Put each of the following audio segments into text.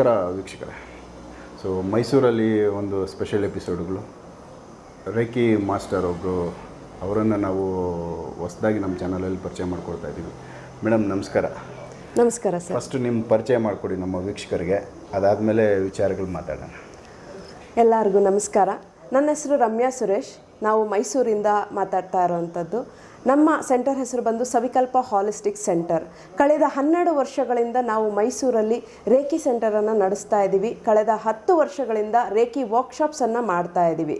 ನಮಸ್ಕಾರ ವೀಕ್ಷಕರೇ. ಸೊ ಮೈಸೂರಲ್ಲಿ ಒಂದು ಸ್ಪೆಷಲ್ ಎಪಿಸೋಡ್ಗಳು, ರೇಖಿ ಮಾಸ್ಟರ್ ಒಬ್ಬರು, ಅವರನ್ನು ನಾವು ಹೊಸದಾಗಿ ನಮ್ಮ ಚಾನಲಲ್ಲಿ ಪರಿಚಯ ಮಾಡಿಕೊಡ್ತಾ ಇದ್ದೀವಿ. ಮೇಡಮ್ ನಮಸ್ಕಾರ. ನಮಸ್ಕಾರ ಸರ್. ಫಸ್ಟ್ ನಿಮ್ಮ ಪರಿಚಯ ಮಾಡಿಕೊಡಿ ನಮ್ಮ ವೀಕ್ಷಕರಿಗೆ, ಅದಾದಮೇಲೆ ವಿಚಾರಗಳು ಮಾತಾಡೋಣ. ಎಲ್ಲರಿಗೂ ನಮಸ್ಕಾರ. ನನ್ನ ಹೆಸರು ರಮ್ಯಾ ಸುರೇಶ್. ನಾವು ಮೈಸೂರಿಂದ ಮಾತಾಡ್ತಾ ಇರೋವಂಥದ್ದು. ನಮ್ಮ ಸೆಂಟರ್ ಹೆಸರು ಬಂದು ಸವಿಕಲ್ಪ ಹಾಲಿಸ್ಟಿಕ್ ಸೆಂಟರ್. ಕಳೆದ 12 ವರ್ಷಗಳಿಂದ ನಾವು ಮೈಸೂರಲ್ಲಿ ರೇಖಿ ಸೆಂಟರನ್ನು ನಡೆಸ್ತಾ ಇದ್ದೀವಿ. ಕಳೆದ 10 ವರ್ಷಗಳಿಂದ ರೇಖಿ ವರ್ಕ್ಶಾಪ್ಸನ್ನು ಮಾಡ್ತಾ ಇದ್ದೀವಿ.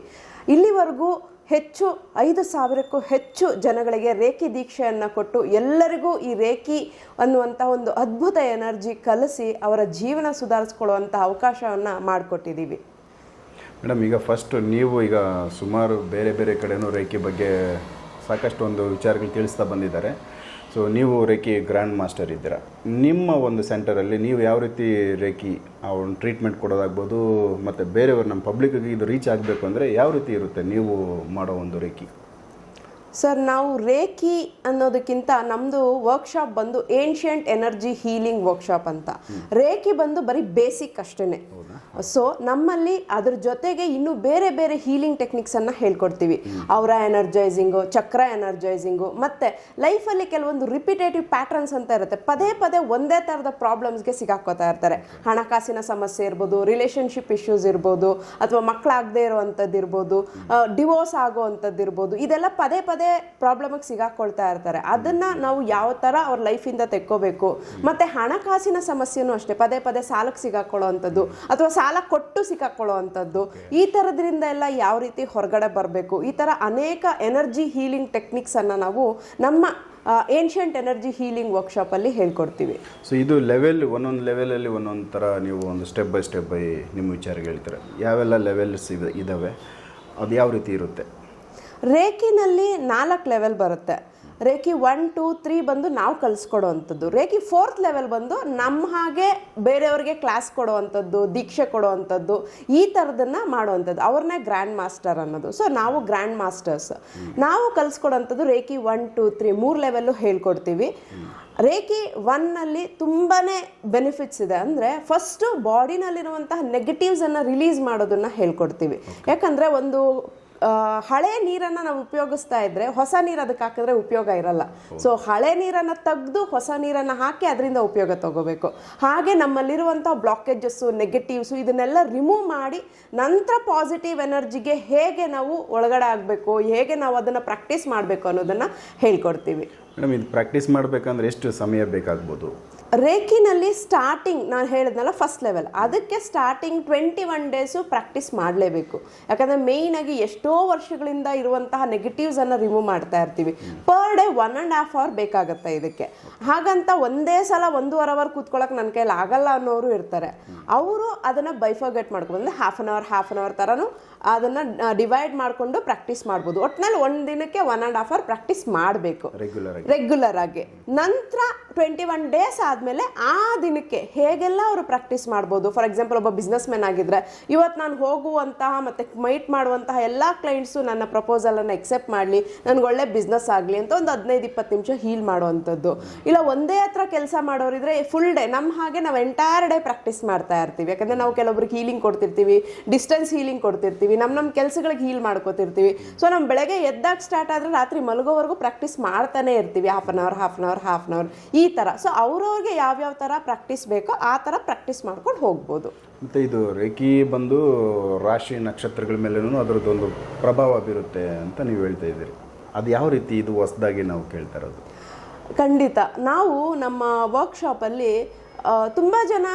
ಇಲ್ಲಿವರೆಗೂ 5,000ಕ್ಕೂ ಹೆಚ್ಚು ಜನಗಳಿಗೆ ರೇಖಿ ದೀಕ್ಷೆಯನ್ನು ಕೊಟ್ಟು ಎಲ್ಲರಿಗೂ ಈ ರೇಖಿ ಅನ್ನುವಂಥ ಒಂದು ಅದ್ಭುತ ಎನರ್ಜಿ ಕಲಿಸಿ ಅವರ ಜೀವನ ಸುಧಾರಿಸ್ಕೊಳ್ಳುವಂಥ ಅವಕಾಶವನ್ನು ಮಾಡಿಕೊಟ್ಟಿದ್ದೀವಿ. ಮೇಡಮ್, ಈಗ ಫಸ್ಟ್ ನೀವು ಈಗ ಸುಮಾರು ಬೇರೆ ಬೇರೆ ಕಡೆನೂ ರೇಖಿ ಬಗ್ಗೆ ಸಾಕಷ್ಟು ಒಂದು ವಿಚಾರಗಳು ತಿಳಿಸ್ತಾ ಬಂದಿದ್ದಾರೆ. ಸೊ ನೀವು ರೇಖಿ ಗ್ರ್ಯಾಂಡ್ ಮಾಸ್ಟರ್ ಇದ್ದೀರಾ. ನಿಮ್ಮ ಒಂದು ಸೆಂಟರಲ್ಲಿ ನೀವು ಯಾವ ರೀತಿ ರೇಖಿ ಆ ಒಂದು ಟ್ರೀಟ್ಮೆಂಟ್ ಕೊಡೋದಾಗ್ಬೋದು, ಮತ್ತು ಬೇರೆಯವರು ನಮ್ಮ ಪಬ್ಲಿಕ್ಕಿಗೆ ಇದು ರೀಚ್ ಆಗಬೇಕು ಅಂದರೆ ಯಾವ ರೀತಿ ಇರುತ್ತೆ ನೀವು ಮಾಡೋ ಒಂದು ರೇಖಿ? ಸರ್, ನಾವು ರೇಖಿ ಅನ್ನೋದಕ್ಕಿಂತ ನಮ್ಮದು ವರ್ಕ್ಶಾಪ್ ಬಂದು ಏನ್ಷಿಯಂಟ್ ಎನರ್ಜಿ ಹೀಲಿಂಗ್ ವರ್ಕ್ಶಾಪ್ ಅಂತ. ರೇಖಿ ಬಂದು ಬರೀ ಬೇಸಿಕ್ ಅಷ್ಟೇ. ಸೊ ನಮ್ಮಲ್ಲಿ ಅದ್ರ ಜೊತೆಗೆ ಇನ್ನೂ ಬೇರೆ ಬೇರೆ ಹೀಲಿಂಗ್ ಟೆಕ್ನಿಕ್ಸನ್ನು ಹೇಳ್ಕೊಡ್ತೀವಿ. ಅವರ ಎನರ್ಜೈಸಿಂಗು, ಚಕ್ರ ಎನರ್ಜೈಸಿಂಗು, ಮತ್ತು ಲೈಫಲ್ಲಿ ಕೆಲವೊಂದು ರಿಪಿಟೇಟಿವ್ ಪ್ಯಾಟ್ರನ್ಸ್ ಅಂತ ಇರುತ್ತೆ. ಪದೇ ಪದೇ ಒಂದೇ ಥರದ ಪ್ರಾಬ್ಲಮ್ಸ್ಗೆ ಸಿಗಾಕೋತಾ ಇರ್ತಾರೆ. ಹಣಕಾಸಿನ ಸಮಸ್ಯೆ ಇರ್ಬೋದು, ರಿಲೇಷನ್ಶಿಪ್ ಇಶ್ಯೂಸ್ ಇರ್ಬೋದು, ಅಥವಾ ಮಕ್ಕಳಾಗದೇ ಇರೋವಂಥದ್ದು ಇರ್ಬೋದು, ಡಿವೋರ್ಸ್ ಆಗೋ ಅಂಥದ್ದು ಇರ್ಬೋದು. ಇದೆಲ್ಲ ಪದೇ ಪದೇ ಪ್ರಾಬ್ಲಮ್ಗೆ ಸಿಗಾಕೊಳ್ತಾ ಇರ್ತಾರೆ. ಅದನ್ನ ನಾವು ಯಾವ ಥರ ಅವ್ರ ಲೈಫಿಂದ ತೆಕ್ಕೋಬೇಕು. ಮತ್ತು ಹಣಕಾಸಿನ ಸಮಸ್ಯೆನೂ ಅಷ್ಟೇ, ಪದೇ ಪದೇ ಸಾಲಕ್ಕೆ ಸಿಗಾಕೊಳ್ಳೋ ಅಂಥದ್ದು ಅಥವಾ ಸಾಲ ಕೊಟ್ಟು ಸಿಕ್ಕಾಕೊಳ್ಳೋ ಅಂಥದ್ದು, ಈ ಥರದ್ರಿಂದ ಎಲ್ಲ ಯಾವ ರೀತಿ ಹೊರಗಡೆ ಬರಬೇಕು, ಈ ಥರ ಅನೇಕ ಎನರ್ಜಿ ಹೀಲಿಂಗ್ ಟೆಕ್ನಿಕ್ಸನ್ನು ನಾವು ನಮ್ಮ ಏನ್ಷಿಯಂಟ್ ಎನರ್ಜಿ ಹೀಲಿಂಗ್ ವರ್ಕ್ಶಾಪಲ್ಲಿ ಹೇಳ್ಕೊಡ್ತೀವಿ. ಸೊ ಇದು ಒಂದೊಂದು ಲೆವೆಲಲ್ಲಿ ಒಂದೊಂದು ಥರ ನೀವು ಒಂದು ಸ್ಟೆಪ್ ಬೈ ನಿಮ್ಮ ವಿಚಾರಗಳು ಹೇಳ್ತಾರೆ. ಯಾವೆಲ್ಲ ಲೆವೆಲ್ಸ್ ಇದ್ದಾವೆ, ಅದು ಯಾವ ರೀತಿ ಇರುತ್ತೆ? ರೇಖಿನಲ್ಲಿ 4 ಲೆವೆಲ್ ಬರುತ್ತೆ. ರೇಖಿ 1, 2, 3 ಬಂದು ನಾವು ಕಲಿಸ್ಕೊಡೋ ಅಂಥದ್ದು. ರೇಖಿ 4th ಲೆವೆಲ್ ಬಂದು ನಮ್ಮ ಹಾಗೆ ಬೇರೆಯವ್ರಿಗೆ ಕ್ಲಾಸ್ ಕೊಡೋ ಅಂಥದ್ದು, ದೀಕ್ಷೆ ಕೊಡೋ ಅಂಥದ್ದು, ಈ ಥರದನ್ನು ಮಾಡೋವಂಥದ್ದು. ಅವ್ರನ್ನೇ ಗ್ರ್ಯಾಂಡ್ ಮಾಸ್ಟರ್ ಅನ್ನೋದು. ಸೊ ನಾವು ಗ್ರ್ಯಾಂಡ್ ಮಾಸ್ಟರ್ಸ್. ನಾವು ಕಲಿಸ್ಕೊಡೋಂಥದ್ದು ರೇಖಿ 1, 2, 3 3 ಲೆವೆಲ್ಲು ಹೇಳ್ಕೊಡ್ತೀವಿ. ರೇಖಿ 1ನಲ್ಲಿ ತುಂಬಾ ಬೆನಿಫಿಟ್ಸ್ ಇದೆ. ಅಂದರೆ ಫಸ್ಟು ಬಾಡಿನಲ್ಲಿರುವಂತಹ ನೆಗೆಟಿವ್ಸನ್ನು ರಿಲೀಸ್ ಮಾಡೋದನ್ನು ಹೇಳ್ಕೊಡ್ತೀವಿ. ಯಾಕಂದರೆ ಒಂದು ಹಳೆ ನೀರನ್ನು ನಾವು ಉಪಯೋಗಿಸ್ತಾ ಇದ್ರೆ ಹೊಸ ನೀರು ಅದಕ್ಕೆ ಹಾಕಿದ್ರೆ ಉಪಯೋಗ ಇರಲ್ಲ. ಸೊ ಹಳೆ ನೀರನ್ನು ತೆಗೆದು ಹೊಸ ನೀರನ್ನು ಹಾಕಿ ಅದರಿಂದ ಉಪಯೋಗ ತಗೋಬೇಕು. ಹಾಗೆ ನಮ್ಮಲ್ಲಿರುವಂಥ ಬ್ಲಾಕೇಜಸ್ಸು, ನೆಗೆಟಿವ್ಸು ಇದನ್ನೆಲ್ಲ ರಿಮೂವ್ ಮಾಡಿ ನಂತರ ಪಾಸಿಟಿವ್ ಎನರ್ಜಿಗೆ ಹೇಗೆ ನಾವು ಒಳಗಡೆ ಆಗಬೇಕು, ಹೇಗೆ ನಾವು ಅದನ್ನು ಪ್ರಾಕ್ಟೀಸ್ ಮಾಡಬೇಕು ಅನ್ನೋದನ್ನು ಹೇಳ್ಕೊಡ್ತೀವಿ. ಮೇಡಮ್, ಇದು ಪ್ರಾಕ್ಟೀಸ್ ಮಾಡಬೇಕಂದ್ರೆ ಎಷ್ಟು ಸಮಯ ಬೇಕಾಗ್ಬೋದು? ರೇಖಿನಲ್ಲಿ ಸ್ಟಾರ್ಟಿಂಗ್ ನಾನು ಹೇಳಿದ್ನಲ್ಲ ಫಸ್ಟ್ ಲೆವೆಲ್, ಅದಕ್ಕೆ ಸ್ಟಾರ್ಟಿಂಗ್ 21 ಡೇಸು ಪ್ರಾಕ್ಟೀಸ್ ಮಾಡಲೇಬೇಕು. ಯಾಕಂದರೆ ಮೇಯ್ನಾಗಿ ಎಷ್ಟೋ ವರ್ಷಗಳಿಂದ ಇರುವಂತಹ ನೆಗೆಟಿವ್ಸನ್ನು ರಿಮೂವ್ ಮಾಡ್ತಾ ಇರ್ತೀವಿ. ಪರ್ ಡೇ 1.5 hour ಬೇಕಾಗುತ್ತೆ ಇದಕ್ಕೆ. ಹಾಗಂತ ಒಂದೇ ಸಲ 1.5 hour ಕೂತ್ಕೊಳ್ಳೋಕೆ ನನ್ನ ಕೈಯಲ್ಲಿ ಆಗಲ್ಲ ಅನ್ನೋರು ಇರ್ತಾರೆ. ಅವರು ಅದನ್ನು ಬೈಫರ್ಗೆಟ್ ಮಾಡ್ಕೊಂಡು ಹಾಫ್ ಆನ್ ಅವರ್ ಥರನೂ ಅದನ್ನು ಡಿವೈಡ್ ಮಾಡಿಕೊಂಡು ಪ್ರಾಕ್ಟೀಸ್ ಮಾಡ್ಬೋದು. ಒಟ್ಟಿನಲ್ಲಿ ಒಂದು ದಿನಕ್ಕೆ 1.5 hour ಪ್ರಾಕ್ಟೀಸ್ ಮಾಡಬೇಕು ರೆಗ್ಯುಲರ್ ಆಗಿ. ನಂತರ 21 ಡೇಸ್ ಆದಮೇಲೆ ಆ ದಿನಕ್ಕೆ ಹೇಗೆಲ್ಲ ಅವರು ಪ್ರಾಕ್ಟೀಸ್ ಮಾಡ್ಬೋದು. ಫಾರ್ ಎಕ್ಸಾಂಪಲ್, ಒಬ್ಬ ಬಿಸ್ನೆಸ್ ಮ್ಯಾನ್ ಆಗಿದ್ದರೆ ಇವತ್ತು ನಾನು ಹೋಗುವಂತಹ ಮತ್ತು ಮೈಟ್ ಮಾಡುವಂತಹ ಎಲ್ಲ ಕ್ಲೈಂಟ್ಸು ನನ್ನ ಪ್ರಪೋಸಲನ್ನು ಎಕ್ಸೆಪ್ಟ್ ಮಾಡಲಿ, ನನಗೆ ಒಳ್ಳೆ ಬಿಸ್ನೆಸ್ ಆಗಲಿ ಅಂತ ಒಂದು 15-20 ನಿಮಿಷ ಹೀಲ್ ಮಾಡುವಂಥದ್ದು. ಇಲ್ಲ ಒಂದೇ ಹತ್ರ ಕೆಲಸ ಮಾಡೋರಿದ್ರೆ ಫುಲ್ ಡೇ ನಮ್ಮ ಹಾಗೆ ನಾವು ಎಂಟೈರ್ ಡೇ ಪ್ರಾಕ್ಟೀಸ್ ಮಾಡ್ತಾ ಇರ್ತೀವಿ. ಯಾಕಂದರೆ ನಾವು ಕೆಲವೊಬ್ರಿಗೆ ಹೀಲಿಂಗ್ ಕೊಡ್ತಿರ್ತೀವಿ, ಡಿಸ್ಟೆನ್ಸ್ ಹೀಲಿಂಗ್ ಕೊಡ್ತಿರ್ತೀವಿ, ನಮ್ಮ ಕೆಲಸಗಳಿಗೆ ಹೀಲ್ ಮಾಡ್ಕೋತಿರ್ತೀವಿ. ಸೊ ನಮ್ಮ ಬೆಳಗ್ಗೆ ಎದ್ದಾಗ ಸ್ಟಾರ್ಟ್ ಆದರೆ ರಾತ್ರಿ ಮಲಗೋವರೆಗೂ ಪ್ರಾಕ್ಟೀಸ್ ಮಾಡ್ತಾನೆ ಇರ್ತೀವಿ. ಹಾಫ್ ಆನ್ ಅವರ್ ಈ ಥರ. ಸೊ ಅವ್ರವ್ರಿಗೆ ಯಾವ್ಯಾವ ಥರ ಪ್ರಾಕ್ಟೀಸ್ ಬೇಕೋ ಆ ಥರ ಪ್ರಾಕ್ಟೀಸ್ ಮಾಡ್ಕೊಂಡು ಹೋಗ್ಬೋದು. ಮತ್ತು ಇದು ರೇಖಿ ಬಂದು ರಾಶಿ ನಕ್ಷತ್ರಗಳ ಮೇಲೂ ಅದರದ್ದೊಂದು ಪ್ರಭಾವ ಬೀರುತ್ತೆ ಅಂತ ನೀವು ಹೇಳ್ತಾ ಇದ್ದೀರಿ. ಅದು ಯಾವ ರೀತಿ ಇದು ಹೊಸದಾಗಿ ನಾವು ಕೇಳ್ತಾ ಇರೋದು? ಖಂಡಿತ. ನಾವು ನಮ್ಮ ವರ್ಕ್ಶಾಪಲ್ಲಿ ತುಂಬ ಜನ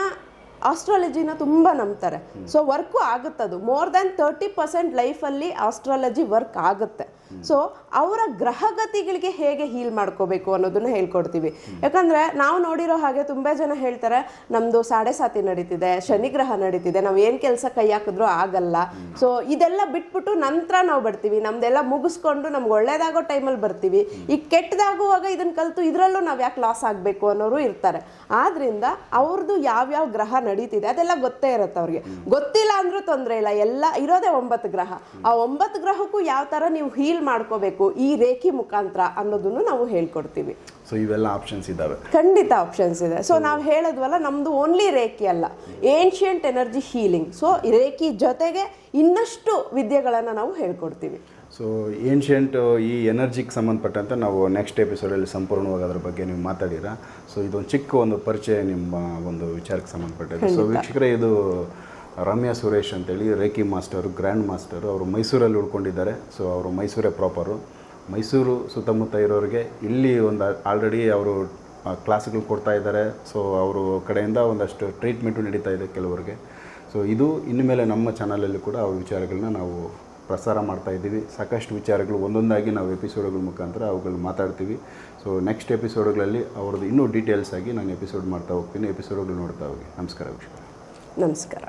ಆಸ್ಟ್ರಾಲಜಿನ ತುಂಬ ನಂಬ್ತಾರೆ. ಸೊ ವರ್ಕು ಆಗುತ್ತದು. ಮೋರ್ ದ್ಯಾನ್ 30% ಲೈಫಲ್ಲಿ ಆಸ್ಟ್ರಾಲಜಿ ವರ್ಕ್ ಆಗುತ್ತೆ. ಸೊ ಅವರ ಗ್ರಹಗತಿಗಳಿಗೆ ಹೇಗೆ ಹೀಲ್ ಮಾಡ್ಕೋಬೇಕು ಅನ್ನೋದನ್ನು ಹೇಳ್ಕೊಡ್ತೀವಿ. ಯಾಕಂದರೆ ನಾವು ನೋಡಿರೋ ಹಾಗೆ ತುಂಬ ಜನ ಹೇಳ್ತಾರೆ, ನಮ್ಮದು 7.5 ನಡೀತಿದೆ, ಶನಿಗ್ರಹ ನಡೀತಿದೆ, ನಾವು ಏನು ಕೆಲಸ ಕೈ ಹಾಕಿದ್ರೂ ಆಗಲ್ಲ. ಸೊ ಇದೆಲ್ಲ ಬಿಟ್ಬಿಟ್ಟು ನಂತರ ನಾವು ಬರ್ತೀವಿ, ನಮ್ದೆಲ್ಲ ಮುಗಿಸ್ಕೊಂಡು ನಮ್ಗೆ ಒಳ್ಳೇದಾಗೋ ಟೈಮಲ್ಲಿ ಬರ್ತೀವಿ. ಈಗ ಕೆಟ್ಟದಾಗುವಾಗ ಇದನ್ನು ಕಲಿತು ಇದರಲ್ಲೂ ನಾವು ಯಾಕೆ ಲಾಸ್ ಆಗಬೇಕು ಅನ್ನೋರು ಇರ್ತಾರೆ. ಆದ್ದರಿಂದ ಅವ್ರದ್ದು ಯಾವ್ಯಾವ ಗ್ರಹ ನಡೀತಿದೆ ಅದೆಲ್ಲ ಗೊತ್ತೇ ಇರುತ್ತೆ ಅವ್ರಿಗೆ. ಗೊತ್ತಿಲ್ಲ ಅಂದ್ರೂ ತೊಂದರೆ ಇಲ್ಲ, ಎಲ್ಲ ಇರೋದೇ 9 ಗ್ರಹ. ಆ 9 ಗ್ರಹಕ್ಕೂ ಯಾವ ಥರ ನೀವು ಹೀಲ್ ಹೀಲ್ ಮಾಡ್ಕೋಬೇಕು ಈ ರೇಖಿ ಮುಖಾಂತರ ಅನ್ನೋದನ್ನು ನಾವು ಹೇಳ್ಕೊಡ್ತೀವಿ. ಸೊ ಇವೆಲ್ಲ ಆಪ್ಷನ್ಸ್ ಇದ್ದಾವೆ, ಖಂಡಿತ ಆಪ್ಷನ್ಸ್ ಇದೆ. ಸೊ ನಾವು ಹೇಳೋದ್ವಲ್ಲ, ನಮ್ಮದು ಓನ್ಲಿ ರೇಖಿ ಅಲ್ಲ, ancient energy healing. So reiki ಜೊತೆಗೆ ಇನ್ನಷ್ಟು ವಿದ್ಯೆಗಳನ್ನು ನಾವು ಹೇಳ್ಕೊಡ್ತೀವಿ. ಸೊ ಏನ್ಷಿಯಂಟ್ ಈ ಎನರ್ಜಿಗೆ ಸಂಬಂಧಪಟ್ಟಂತೆ ನಾವು ನೆಕ್ಸ್ಟ್ ಎಪಿಸೋಡಲ್ಲಿ ಸಂಪೂರ್ಣವಾಗಿ ಅದ್ರ ಬಗ್ಗೆ ನೀವು ಮಾತಾಡಿರಾ. ಸೊ ಇದೊಂದು ಚಿಕ್ಕ ಒಂದು ಪರಿಚಯ ನಿಮ್ಮ ಒಂದು ವಿಚಾರಕ್ಕೆ ಸಂಬಂಧಪಟ್ಟಿದೆ. ಸೊ ವೀಕ್ಷಕರೇ, ಇದು ರಮ್ಯಾ ಸುರೇಶ್ ಅಂತೇಳಿ ರೇಖಿ ಮಾಸ್ಟರು, ಗ್ರ್ಯಾಂಡ್ ಮಾಸ್ಟರು. ಅವರು ಮೈಸೂರಲ್ಲಿ ಉಳ್ಕೊಂಡಿದ್ದಾರೆ. ಸೊ ಅವರು ಮೈಸೂರೇ ಪ್ರಾಪರು. ಮೈಸೂರು ಸುತ್ತಮುತ್ತ ಇರೋರಿಗೆ ಇಲ್ಲಿ ಒಂದು ಆಲ್ರೆಡಿ ಅವರು ಕ್ಲಾಸ್ಗಳು ಕೊಡ್ತಾ ಇದ್ದಾರೆ. ಸೊ ಅವರು ಕಡೆಯಿಂದ ಒಂದಷ್ಟು ಟ್ರೀಟ್ಮೆಂಟು ನಡೀತಾ ಇದೆ ಕೆಲವರಿಗೆ. ಸೊ ಇದು ಇನ್ಮೇಲೆ ನಮ್ಮ ಚಾನಲಲ್ಲಿ ಕೂಡ ಅವ್ರ ವಿಚಾರಗಳನ್ನ ನಾವು ಪ್ರಸಾರ ಮಾಡ್ತಾ ಇದ್ದೀವಿ. ಸಾಕಷ್ಟು ವಿಚಾರಗಳು ಒಂದೊಂದಾಗಿ ನಾವು ಎಪಿಸೋಡ್ಗಳ ಮುಖಾಂತರ ಅವುಗಳು ಮಾತಾಡ್ತೀವಿ. ಸೊ ನೆಕ್ಸ್ಟ್ ಎಪಿಸೋಡ್ಗಳಲ್ಲಿ ಅವ್ರದ್ದು ಇನ್ನೂ ಡೀಟೇಲ್ಸ್ ಆಗಿ ನಾನು ಎಪಿಸೋಡ್ ಮಾಡ್ತಾ ಹೋಗ್ತೀನಿ. ಎಪಿಸೋಡ್ಗಳು ನೋಡ್ತಾ ಹೋಗಿ. ನಮಸ್ಕಾರ ವೀಕ್ಷಕರೇ. ನಮಸ್ಕಾರ.